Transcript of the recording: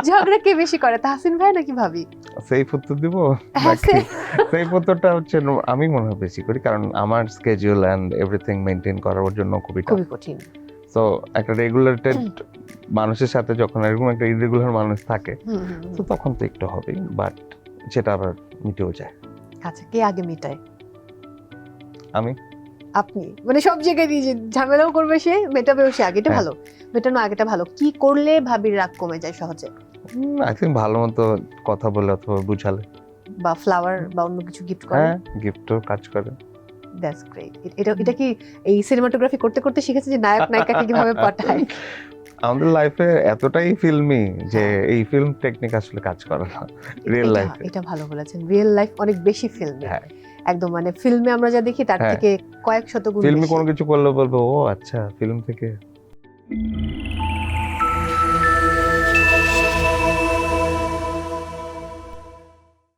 ঝগড়া কে বেশি করে, তাহসিন ভাই নাকি ভাবি? সেফ উত্তর দিব হ্যাঁ, নাকি? সেফ উত্তরটা হচ্ছে আমি মনে হয় বেশি করি, কারণ আমার স্কেডিউল অ্যান্ড এভরিথিং মেনটেন করার জন্য খুবই টাফ। খুবই কঠিন। সো একটা রেগুলেটেড মানুষের সাথে যখন এরকম একটা ইরেগুলার মানুষ থাকে, তো তখন তো একটু হবেই, বাট সেটা আবার মিটেও যায়। আচ্ছা, কে আগে মেটায়? আমি আপনি মানে সব জায়গায় দিয়ে যে ঝামেলাও করবে সে, মেটাবেও সে আগে, এটা হ্যাঁ। ভালো। মেটানো আগেটা ভালো। কি করলে ভাবির রাগ কমে যায় সহজে? আই থিঙ্ক ভালো মতো কথা বলে অথবা বুঝালে। বা ফ্লাওয়ার বা অন্য কিছু গিফট করে? হ্যাঁ, গিফটও কাজ করে। That's great. এটা কি এই সিনেমাটোগ্রাফি করতে করতে শিখেছে যে নায়ক নায়িকাকে কিভাবে পটায়? আমাদের লাইফে এতটাই ফিল্মি যে হ্যাঁ। এই ফিল্ম টেকনিক আসলে কাজ করে না রিয়েল লাইফে। এটা ভালো বলেছেন। রিয়েল লাইফ অনেক বেশি ফিল্মি। হ্যাঁ, একদম মানে ফিল্মে আমরা যা দেখি তার হ্যাঁ। থেকে কয়েক শত গুণ ফিল্মে বেশি। কোনো কিছু করলে বলবো ও আচ্ছা ফিল্ম থেকে।